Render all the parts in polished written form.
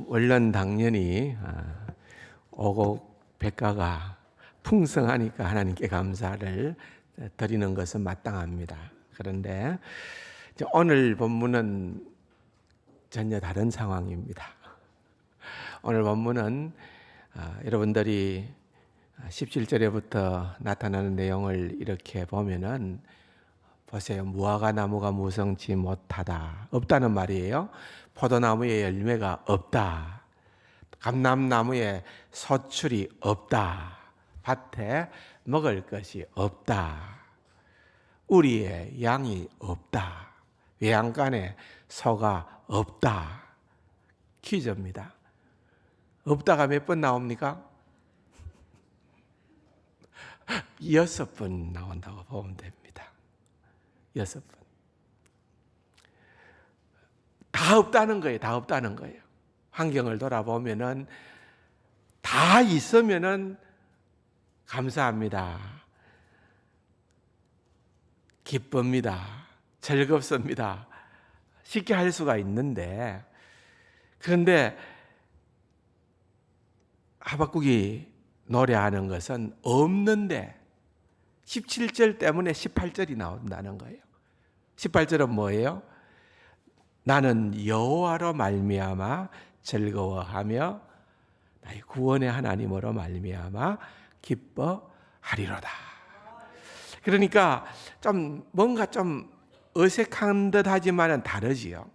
물론 당연히 오곡 백과가 풍성하니까 하나님께 감사를 드리는 것은 마땅합니다. 그런데 오늘 본문은 전혀 다른 상황입니다. 오늘 본문은 여러분들이 17절에부터 나타나는 내용을 이렇게 보면은 보세요. 무화과 나무가 무성치 못하다. 없다는 말이에요. 포도나무에 열매가 없다. 감람나무에 소출이 없다. 밭에 먹을 것이 없다. 우리의 양이 없다. 외양간에 소가 없다. 퀴즈입니다. 없다가 몇 번 나옵니까? 6번 나온다고 보면 됩니다. 6번. 다 없다는 거예요. 다 없다는 거예요. 환경을 돌아보면은 다 있으면은 감사합니다. 기쁩니다. 즐겁습니다. 쉽게 할 수가 있는데, 그런데 하박국이 노래하는 것은 없는데 17절 때문에 18절이 나온다는 거예요. 18절은 뭐예요? 나는 여호와로 말미암아 즐거워하며 나의 구원의 하나님으로 말미암아 기뻐하리로다. 그러니까 좀 뭔가 좀 어색한 듯 하지만은 다르지요.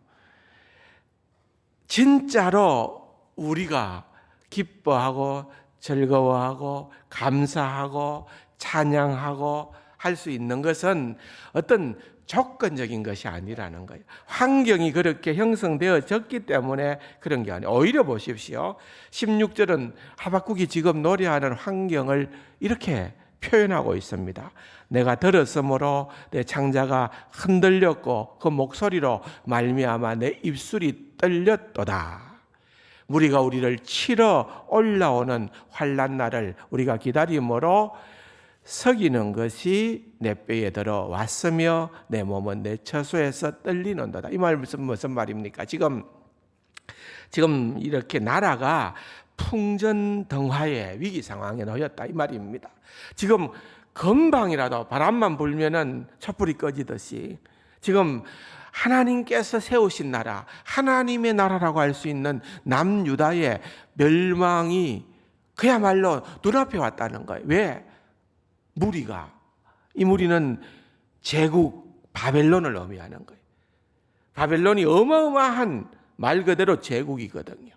진짜로 우리가 기뻐하고 즐거워하고 감사하고 찬양하고 할 수 있는 것은 어떤 조건적인 것이 아니라는 거예요. 환경이 그렇게 형성되어졌기 때문에 그런 게 아니에요. 오히려 보십시오. 16절은 하박국이 지금 노래하는 환경을 이렇게 표현하고 있습니다. 내가 들었으므로 내 창자가 흔들렸고 그 목소리로 말미암아 내 입술이 떨렸도다. 우리가 우리를 치러 올라오는 환난 날을 우리가 기다림으로 석이는 것이 내 뼈에 들어왔으며 내 몸은 내 처소에서 떨리는도다. 이 말 무슨 말입니까? 지금 이렇게 나라가 풍전등화의 위기 상황에 놓였다 이 말입니다. 지금 금방이라도 바람만 불면은 촛불이 꺼지듯이 지금 하나님께서 세우신 나라, 하나님의 나라라고 할 수 있는 남유다의 멸망이 그야말로 눈앞에 왔다는 거예요. 왜? 이 무리는 제국 바벨론을 의미하는 거예요. 바벨론이 어마어마한 말 그대로 제국이거든요.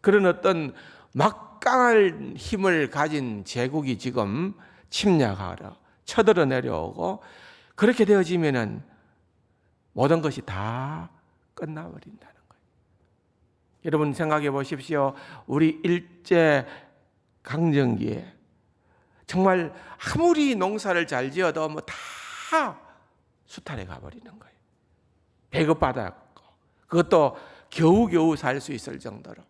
그런 어떤 막강한 힘을 가진 제국이 지금 침략하러 쳐들어 내려오고 그렇게 되어지면은 모든 것이 다 끝나버린다는 거예요. 여러분 생각해 보십시오. 우리 일제 강점기에 정말 아무리 농사를 잘 지어도 뭐 다 수탈해 가버리는 거예요. 배급받았고 그것도 겨우겨우 살 수 있을 정도로.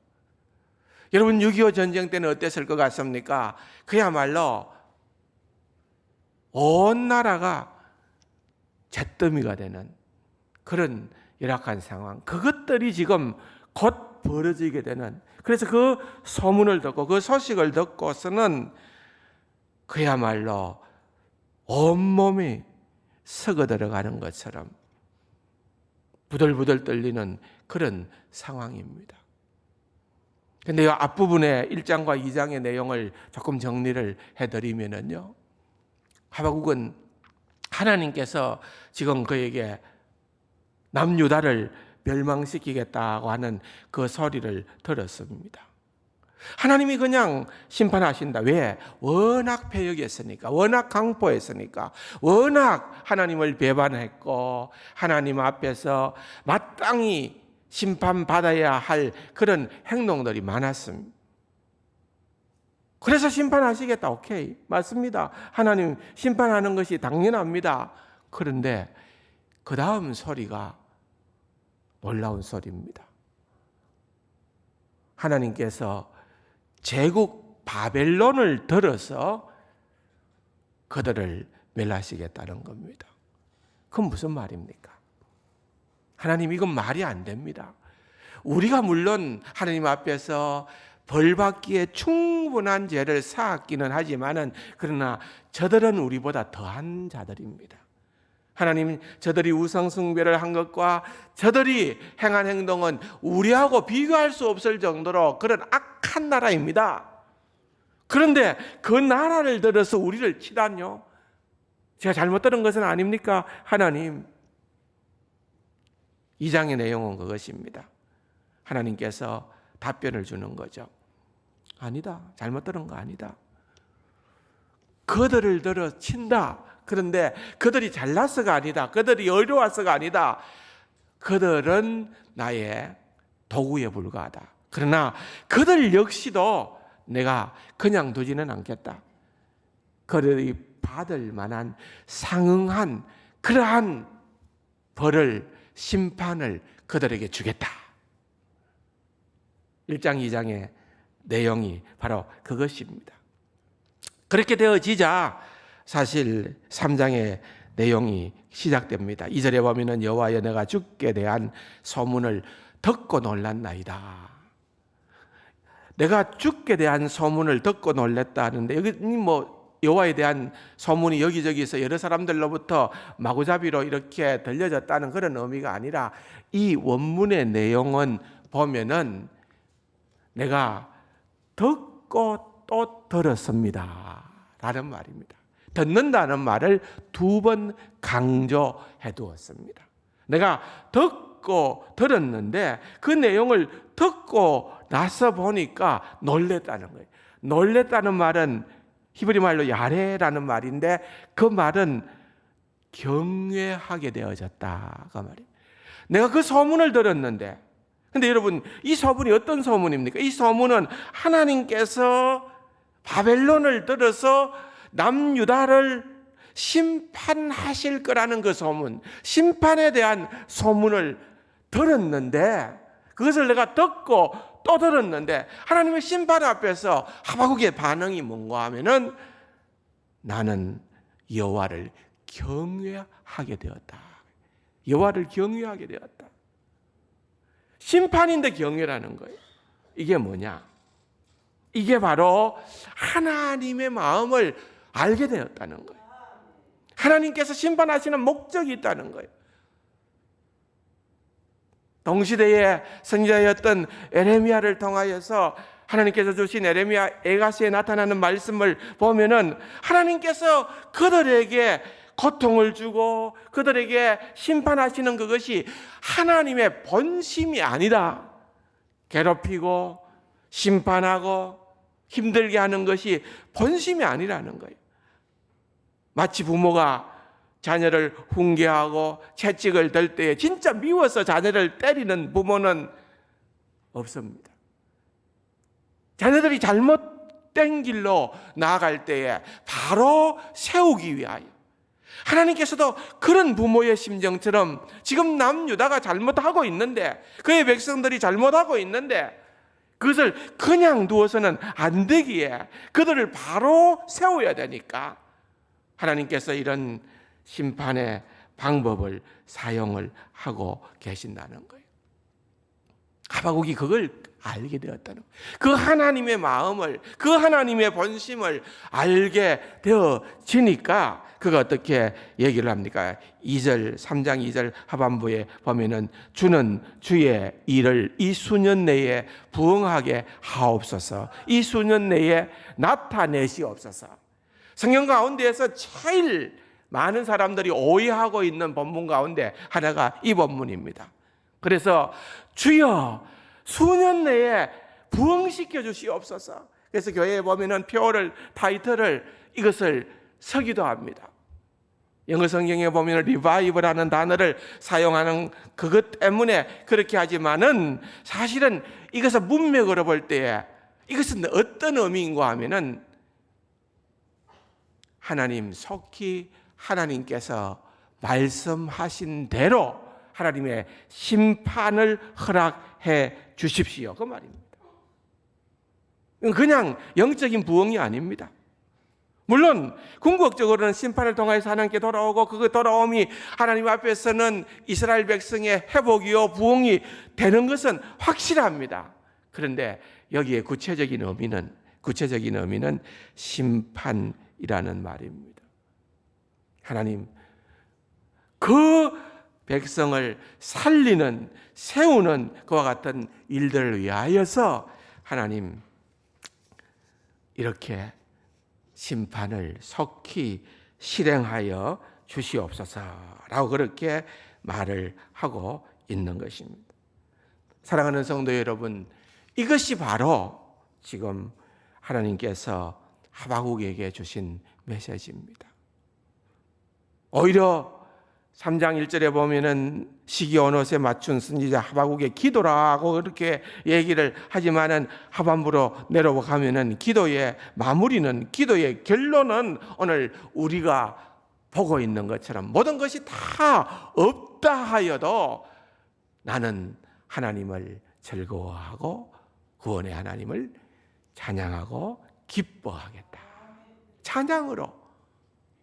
여러분 6.25 전쟁 때는 어땠을 것 같습니까? 그야말로 온 나라가 잿더미가 되는 그런 열악한 상황. 그것들이 지금 곧 벌어지게 되는. 그래서 그 소문을 듣고 그 소식을 듣고서는 그야말로 온몸이 썩어 들어가는 것처럼 부들부들 떨리는 그런 상황입니다. 그런데 이 앞부분에 1장과 2장의 내용을 조금 정리를 해드리면요. 하박국은 하나님께서 지금 그에게 남유다를 멸망시키겠다고 하는 그 소리를 들었습니다. 하나님이 그냥 심판하신다. 왜? 워낙 패역했으니까, 워낙 강포했으니까, 워낙 하나님을 배반했고 하나님 앞에서 마땅히 심판받아야 할 그런 행동들이 많았습니다. 그래서 심판하시겠다. 오케이, 맞습니다. 하나님 심판하는 것이 당연합니다. 그런데 그 다음 소리가 놀라운 소리입니다. 하나님께서 제국 바벨론을 들어서 그들을 멸하시겠다는 겁니다. 그건 무슨 말입니까? 하나님 이건 말이 안 됩니다. 우리가 물론 하나님 앞에서 벌받기에 충분한 죄를 쌓았기는 하지만은 그러나 저들은 우리보다 더한 자들입니다. 하나님, 저들이 우상숭배를 한 것과 저들이 행한 행동은 우리하고 비교할 수 없을 정도로 그런 악한 나라입니다. 그런데 그 나라를 들어서 우리를 치다뇨? 제가 잘못 들은 것은 아닙니까? 하나님, 2장의 내용은 그것입니다. 하나님께서 답변을 주는 거죠. 아니다. 잘못 들은 거 아니다. 그들을 들어 친다. 그런데 그들이 잘나서가 아니다. 그들이 어려워서가 아니다. 그들은 나의 도구에 불과하다. 그러나 그들 역시도 내가 그냥 두지는 않겠다. 그들이 받을 만한 상응한 그러한 벌을, 심판을 그들에게 주겠다. 1장 2장의 내용이 바로 그것입니다. 그렇게 되어지자 사실 3장의 내용이 시작됩니다. 2절에 보면은 여호와여 내가 주께 대한 소문을 듣고 놀랐나이다. 내가 주께 대한 소문을 듣고 놀랐다 하는데 여기 여호와에 대한 소문이 여기저기서 여러 사람들로부터 마구잡이로 이렇게 들려졌다는 그런 의미가 아니라 이 원문의 내용은 보면은 내가 듣고 또 들었습니다 라는 말입니다. 듣는다는 말을 2번 강조해 두었습니다. 내가 듣고 들었는데 그 내용을 듣고 나서 보니까 놀랬다는 거예요. 놀랬다는 말은 히브리 말로 야레라는 말인데 그 말은 경외하게 되어졌다가 말이에요. 내가 그 소문을 들었는데, 근데 여러분 이 소문이 어떤 소문입니까? 이 소문은 하나님께서 바벨론을 들어서 남유다를 심판하실 거라는 그 소문, 심판에 대한 소문을 들었는데 그것을 내가 듣고 또 들었는데 하나님의 심판 앞에서 하박국의 반응이 뭔가 하면은 나는 여호와를 경외하게 되었다. 여호와를 경외하게 되었다. 심판인데 경외라는 거예요. 이게 뭐냐? 이게 바로 하나님의 마음을 알게 되었다는 거예요. 하나님께서 심판하시는 목적이 있다는 거예요. 동시대의 선지자였던 에레미야를 통하여서 하나님께서 주신 에레미야 에가시에 나타나는 말씀을 보면은 하나님께서 그들에게 고통을 주고 그들에게 심판하시는 그것이 하나님의 본심이 아니다. 괴롭히고 심판하고 힘들게 하는 것이 본심이 아니라는 거예요. 마치 부모가 자녀를 훈계하고 채찍을 들 때에 진짜 미워서 자녀를 때리는 부모는 없습니다. 자녀들이 잘못된 길로 나아갈 때에 바로 세우기 위하여 하나님께서도 그런 부모의 심정처럼 지금 남유다가 잘못하고 있는데 그의 백성들이 잘못하고 있는데 그것을 그냥 두어서는 안 되기에 그들을 바로 세워야 되니까 하나님께서 이런 심판의 방법을 사용을 하고 계신다는 거예요. 하박국이 그걸 알게 되었다는 거예요. 그 하나님의 마음을, 그 하나님의 본심을 알게 되어지니까 그가 어떻게 얘기를 합니까? 2절, 3장 2절 하반부에 보면은 주는 주의 일을 이 수년 내에 부응하게 하옵소서. 이 수년 내에 나타내시옵소서. 성경 가운데에서 제일 많은 사람들이 오해하고 있는 본문 가운데 하나가 이 본문입니다. 그래서 주여 수년 내에 부응시켜 주시옵소서. 그래서 교회에 보면은 표어를 타이틀을 이것을 서기도 합니다. 영어 성경에 보면 리바이브라는 단어를 사용하는 그것 때문에 그렇게 하지만은 사실은 이것을 문맥으로 볼 때에 이것은 어떤 의미인가 하면은 하나님 속히 하나님께서 말씀하신 대로 하나님의 심판을 허락해 주십시오. 그 말입니다. 그냥 영적인 부흥이 아닙니다. 물론 궁극적으로는 심판을 통해서 하나님께 돌아오고 그 돌아옴이 하나님 앞에서는 이스라엘 백성의 회복이요 부흥이 되는 것은 확실합니다. 그런데 여기에 구체적인 의미는 심판이라는 말입니다. 하나님 그 백성을 살리는, 세우는 그와 같은 일들을 위하여서 하나님 이렇게 심판을 속히 실행하여 주시옵소서라고 그렇게 말을 하고 있는 것입니다. 사랑하는 성도 여러분, 이것이 바로 지금 하나님께서 하박국에게 주신 메시지입니다. 오히려 3장 1절에 보면은 시기온옷에 맞춘 선지자 하박국의 기도라고 그렇게 얘기를 하지만은 하반부로 내려가면은 기도의 마무리는, 기도의 결론은 오늘 우리가 보고 있는 것처럼 모든 것이 다 없다 하여도 나는 하나님을 즐거워하고 구원의 하나님을 찬양하고 기뻐하겠다. 찬양으로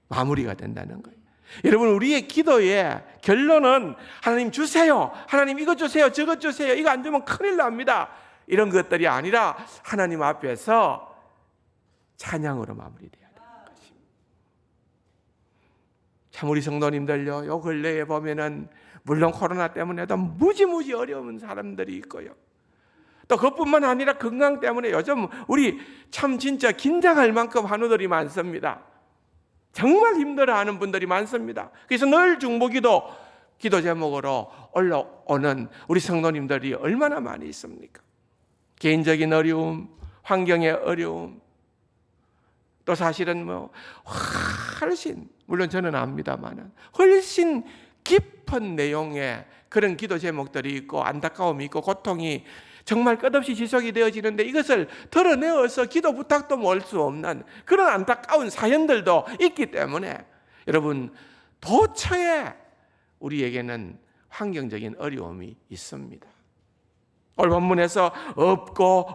마무리가 된다는 거예요. 여러분, 우리의 기도의 결론은 하나님 주세요, 하나님 이거 주세요, 저거 주세요, 이거 안 주면 큰일 납니다, 이런 것들이 아니라 하나님 앞에서 찬양으로 마무리돼야 되는 것입니다. 참 우리 성도님들요, 요 근래에 보면은 물론 코로나 때문에도 무지무지 어려운 사람들이 있고요, 또 그것뿐만 아니라 건강 때문에 요즘 우리 참 진짜 긴장할 만큼 환우들이 많습니다. 정말 힘들어하는 분들이 많습니다. 그래서 늘 중보기도 기도 제목으로 올라오는 우리 성도님들이 얼마나 많이 있습니까? 개인적인 어려움, 환경의 어려움, 또 사실은 훨씬, 물론 저는 압니다만은 훨씬 깊은 내용의 그런 기도 제목들이 있고 안타까움이 있고 고통이 정말 끝없이 지속이 되어지는데 이것을 드러내어서 기도 부탁도 모을 수 없는 그런 안타까운 사연들도 있기 때문에 여러분, 도처에 우리에게는 환경적인 어려움이 있습니다. 오늘 본문에서 없고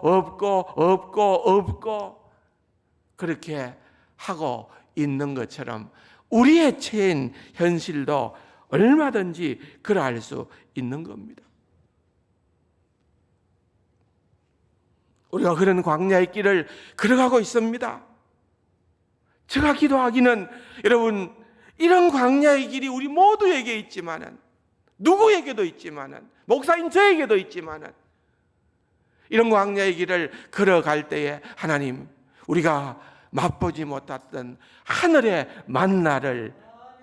그렇게 하고 있는 것처럼 우리의 처한 현실도 얼마든지 그러할 수 있는 겁니다. 우리가 그런 광야의 길을 걸어가고 있습니다. 제가 기도하기는 여러분, 이런 광야의 길이 우리 모두에게 있지만은, 누구에게도 있지만은, 목사인 저에게도 있지만은, 이런 광야의 길을 걸어갈 때에 하나님, 우리가 맛보지 못했던 하늘의 만나를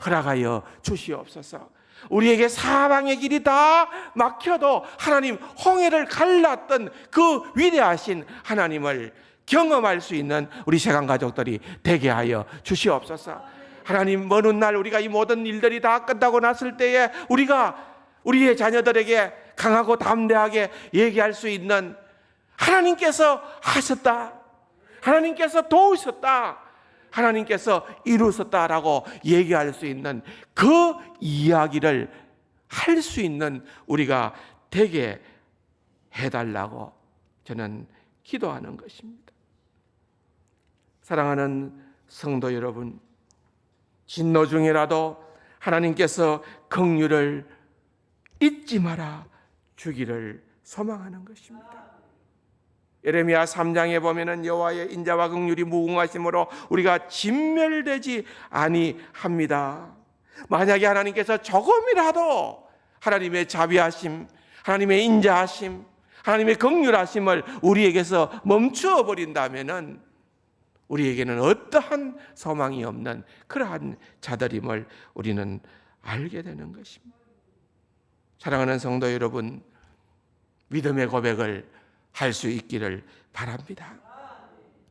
허락하여 주시옵소서. 우리에게 사방의 길이 다 막혀도 하나님 홍해를 갈랐던 그 위대하신 하나님을 경험할 수 있는 우리 세강 가족들이 되게 하여 주시옵소서. 하나님, 먼 훗날 우리가 이 모든 일들이 다 끝나고 났을 때에 우리가 우리의 자녀들에게 강하고 담대하게 얘기할 수 있는, 하나님께서 하셨다, 하나님께서 도우셨다, 하나님께서 이루셨다라고 얘기할 수 있는 그 이야기를 할 수 있는 우리가 되게 해달라고 저는 기도하는 것입니다. 사랑하는 성도 여러분, 진노 중이라도 하나님께서 긍휼을 잊지 마라 주기를 소망하는 것입니다. 예레미야 3장에 보면은 여호와의 인자와 긍휼이 무궁하심으로 우리가 진멸되지 아니합니다. 만약에 하나님께서 조금이라도 하나님의 자비하심, 하나님의 인자하심, 하나님의 긍휼하심을 우리에게서 멈추어 버린다면은 우리에게는 어떠한 소망이 없는 그러한 자들임을 우리는 알게 되는 것입니다. 사랑하는 성도 여러분, 믿음의 고백을 할 수 있기를 바랍니다.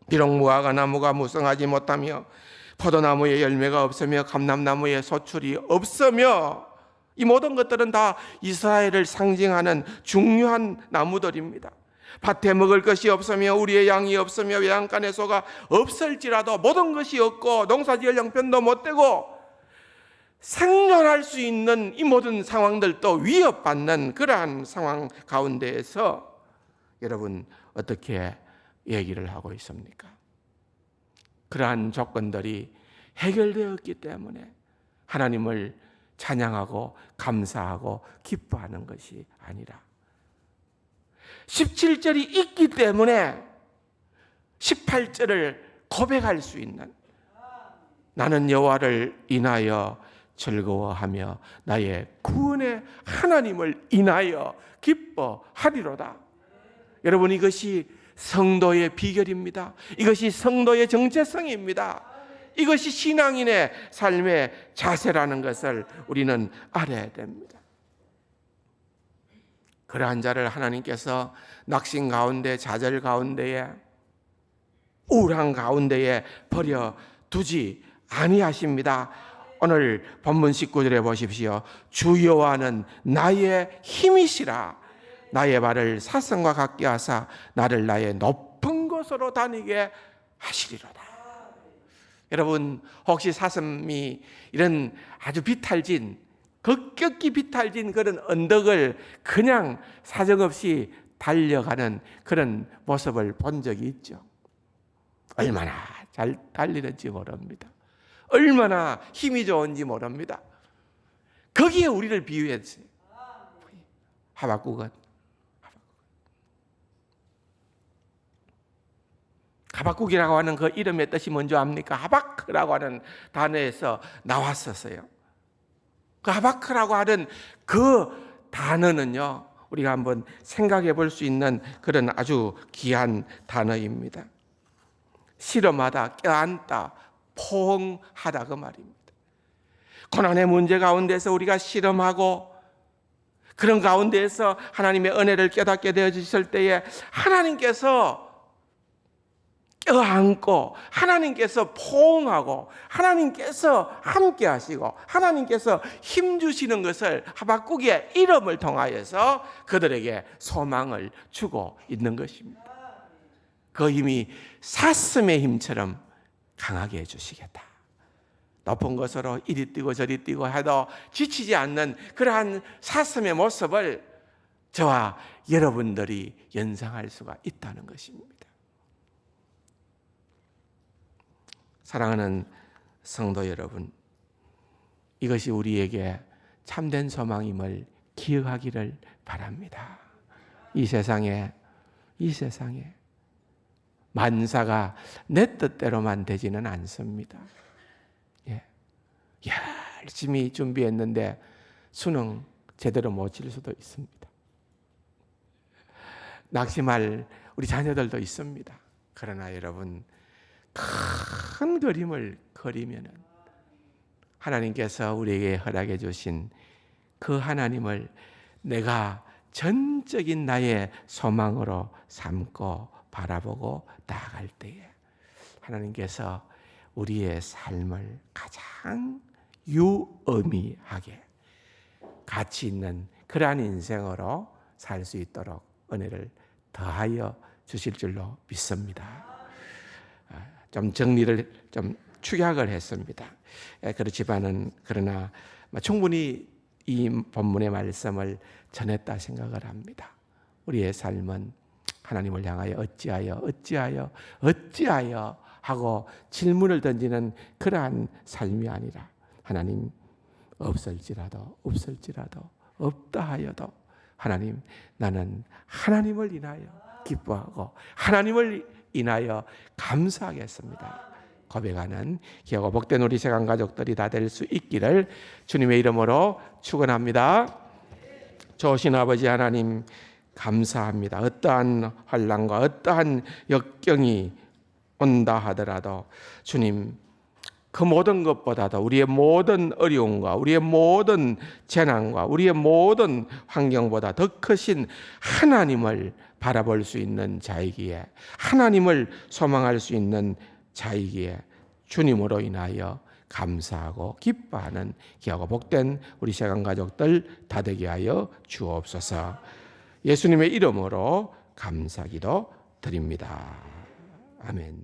비록 무화과 나무가 무성하지 못하며 포도나무에 열매가 없으며 감람나무에 소출이 없으며, 이 모든 것들은 다 이스라엘을 상징하는 중요한 나무들입니다. 밭에 먹을 것이 없으며 우리의 양이 없으며 외양간의 소가 없을지라도 모든 것이 없고 농사지을 형편도 못 되고 생존할 수 있는 이 모든 상황들도 위협받는 그러한 상황 가운데에서 여러분 어떻게 얘기를 하고 있습니까? 그러한 조건들이 해결되었기 때문에 하나님을 찬양하고 감사하고 기뻐하는 것이 아니라 17절이 있기 때문에 18절을 고백할 수 있는, 나는 여호와를 인하여 즐거워하며 나의 구원의 하나님을 인하여 기뻐하리로다. 여러분, 이것이 성도의 비결입니다. 이것이 성도의 정체성입니다. 이것이 신앙인의 삶의 자세라는 것을 우리는 알아야 됩니다. 그러한 자를 하나님께서 낙심 가운데, 좌절 가운데에, 우울한 가운데에 버려두지 아니하십니다. 오늘 본문 19절에 보십시오. 주 여호와는 나의 힘이시라. 나의 발을 사슴과 같게 하사 나를 나의 높은 곳으로 다니게 하시리로다. 여러분, 혹시 사슴이 이런 아주 비탈진, 급격히 비탈진 그런 언덕을 그냥 사정없이 달려가는 그런 모습을 본 적이 있죠? 얼마나 잘 달리는지 모릅니다. 얼마나 힘이 좋은지 모릅니다. 거기에 우리를 비유했어요. 하박국이라고 하는 그 이름의 뜻이 뭔지 압니까? 하박라고 하는 단어에서 나왔었어요. 그 하박라고 하는 그 단어는요, 우리가 한번 생각해 볼 수 있는 그런 아주 귀한 단어입니다. 실험하다, 껴안다, 포옹하다, 그 말입니다. 고난의 문제 가운데서 우리가 실험하고 그런 가운데에서 하나님의 은혜를 깨닫게 되어지실 때에 하나님께서 껴안고, 하나님께서 포옹하고, 하나님께서 함께 하시고, 하나님께서 힘주시는 것을 하박국의 이름을 통하여서 그들에게 소망을 주고 있는 것입니다. 그 힘이 사슴의 힘처럼 강하게 해주시겠다. 높은 곳으로 이리 뛰고 저리 뛰고 해도 지치지 않는 그러한 사슴의 모습을 저와 여러분들이 연상할 수가 있다는 것입니다. 사랑하는 성도 여러분, 이것이 우리에게 참된 소망임을 기억하기를 바랍니다. 이 세상에 만사가 내 뜻대로만 되지는 않습니다. 열심히 준비했는데 수능 제대로 못 칠 수도 있습니다. 낙심할 우리 자녀들도 있습니다. 그러나 여러분, 큰 그림을 그리면은 하나님께서 우리에게 허락해 주신 그 하나님을 내가 전적인 나의 소망으로 삼고 바라보고 나아갈 때에 하나님께서 우리의 삶을 가장 유의미하게 가치 있는 그러한 인생으로 살 수 있도록 은혜를 더하여 주실 줄로 믿습니다. 좀 정리를 좀 축약을 했습니다. 그렇지만은 그러나 충분히 이 본문의 말씀을 전했다 생각을 합니다. 우리의 삶은 하나님을 향하여 어찌하여 하고 질문을 던지는 그러한 삶이 아니라 하나님 없을지라도 없다 하여도 하나님, 나는 하나님을 인하여 기뻐하고 하나님을 인하여 감사하겠습니다. 고백하는 귀하고 복된 우리 세상 가족들이 다 될 수 있기를 주님의 이름으로 축원합니다. 좋으신 아버지 하나님, 감사합니다. 어떠한 환난과 어떠한 역경이 온다 하더라도 주님, 그 모든 것보다도 우리의 모든 어려움과 우리의 모든 재난과 우리의 모든 환경보다 더 크신 하나님을 바라볼 수 있는 자이기에, 하나님을 소망할 수 있는 자이기에 주님으로 인하여 감사하고 기뻐하는 귀하고 복된 우리 세상 가족들 다 되게 하여 주옵소서. 예수님의 이름으로 감사기도 드립니다. 아멘.